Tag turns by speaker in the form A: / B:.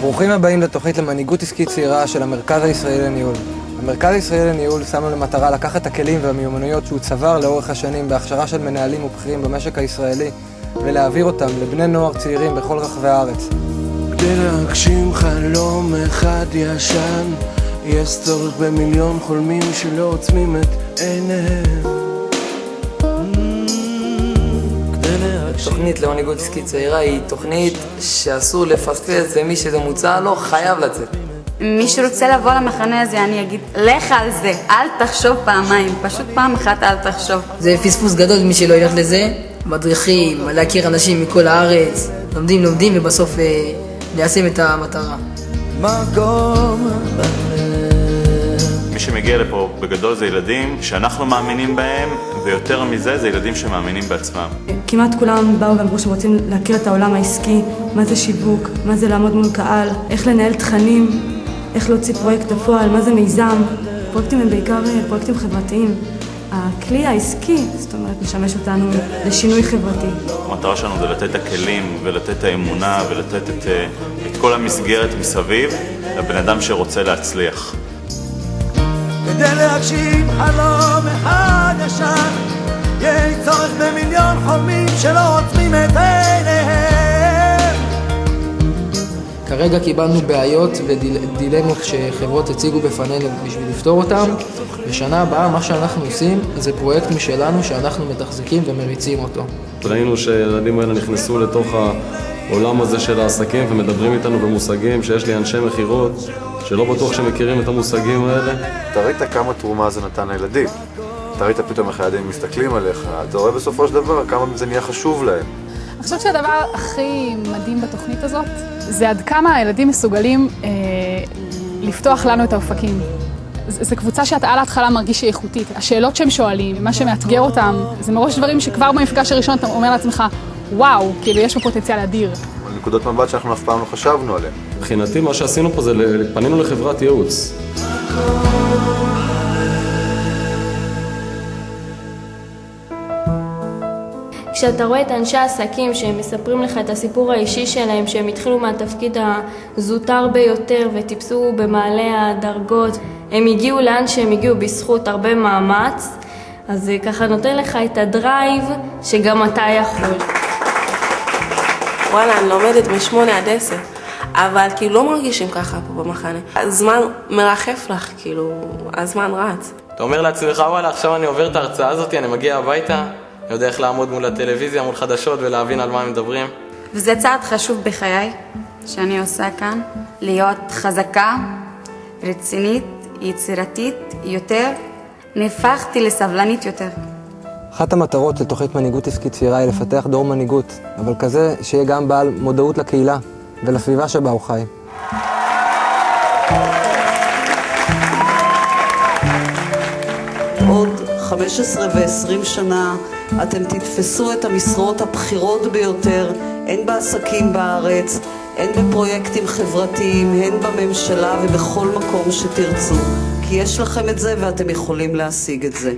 A: ברוכים הבאים לתוכנית למנהיגות עסקית צעירה של המרכז הישראלי לניהול. המרכז הישראלי לניהול שם לו למטרה לקחת את הכלים והמיומנויות שהוא צבר לאורך השנים בהכשרה של מנהלים ובכירים במשק הישראלי ולהעביר אותם לבני נוער צעירים בכל רחבי הארץ.
B: כדי להגשים חלום אחד ישן, יש צורך במיליון חולמים שלא עוצמים את עיניהם.
C: תוכנית למנהיגות עסקית צעירה היא תוכנית שאסור לפספס, ומי שזה מוצע לו חייב לצאת.
D: מי שרוצה לבוא למחנה הזה, אני אגיד, לך על זה, אל תחשוב פעמיים, פשוט פעם אחת אל תחשוב.
E: זה פספוס גדול מי שלא ילך לזה, מדריכים, להכיר אנשים מכל הארץ, לומדים ובסוף ליישם את המטרה.
F: מי שמגיע לפה בגדול זה ילדים שאנחנו מאמינים בהם, ויותר מזה זה ילדים שמאמינים בעצמם.
G: כמעט כולם באו ואמרו שרוצים להכיר את העולם העסקי, מה זה שיווק, מה זה לעמוד מול קהל, איך לנהל תכנים, איך להוציא פרויקט לפועל, מה זה מיזם. פרויקטים הם בעיקר פרויקטים חברתיים. הכלי העסקי, זאת אומרת, משמש אותנו לשינוי חברתי.
F: המטרה שלנו זה לתת את הכלים ולתת את האמונה ולתת את כל המסגרת מסביב לבן אדם שרוצה להצליח.
B: כדי להגשים חלום אחד ישן, יש צורך במיליון חולמים שלא עוצמים את עיניהם.
E: כרגע קיבלנו בעיות ודילמות שחברות הציגו בפנינו בשביל לפתור אותם. בשנה הבאה מה שאנחנו עושים זה פרויקט משלנו שאנחנו מתחזקים ומריצים אותו.
H: ראינו שהילדים האלה נכנסו לתוך העולם הזה של העסקים ומדברים איתנו במושגים שיש לי אנשי מחירות שלא בטוח שמכירים את המושגים האלה.
I: אתה ראית כמה תרומה זה נתן לילדים. אתה ראית פתאום איך הילדים מסתכלים עליך. אתה רואה בסופו של דבר כמה זה נהיה חשוב להם.
J: אני חושבת שהדבר הכי מדהים בתוכנית הזאת זה עד כמה הילדים מסוגלים לפתוח לנו את האופקים. זו קבוצה שאתה על ההתחלה מרגיש שהיא איכותית. השאלות שהם שואלים, מה שמאתגר אותם, זה מראש דברים שכבר במפגש הראשון אתה אומר לעצמך, וואו, כאילו יש פה פוטנציאל אדיר.
I: נקודות מבט שאנחנו אף פעם לא חשבנו עליהן.
H: מבחינתי מה שעשינו פה זה פנינו לחברת ייעוץ.
K: כשאתה רואה את אנשי העסקים שהם מספרים לך את הסיפור האישי שלהם, שהם התחילו מהתפקיד הזוטר ביותר וטיפסו במעלה הדרגות, הם הגיעו לאן שהם הגיעו בזכות הרבה מאמץ, אז זה ככה נותן לך את הדרייב שגם אתה יכול.
L: וואלה, אני לומדת מ8 עד 10, אבל כאילו לא מרגישים ככה פה במחנה. הזמן מרחף לך, כאילו, הזמן רץ.
C: אתה אומר לעצמך, וואלה, עכשיו אני עובר את ההרצאה הזאת, אני מגיע הביתה, אני יודע איך לעמוד מול הטלוויזיה, מול חדשות ולהבין על מה הם מדברים.
D: וזה צעד חשוב בחיי שאני עושה כאן, להיות חזקה, רצינית, יצירתית יותר, נהפכתי לסבלנית יותר.
A: אחת המטרות של תוכנית מנהיגות עסקית צעירה היא לפתח דור מנהיגות, אבל כזה שיהיה גם בעל מודעות לקהילה ולסביבה שבה הוא חי.
M: עוד 15 ו-20 שנה אתם תתפסו את המשרות הבכירות ביותר, הן בעסקים בארץ, הן בפרויקטים חברתיים, הן בממשלה ובכל מקום שתרצו. כי יש לכם את זה ואתם יכולים להשיג את זה.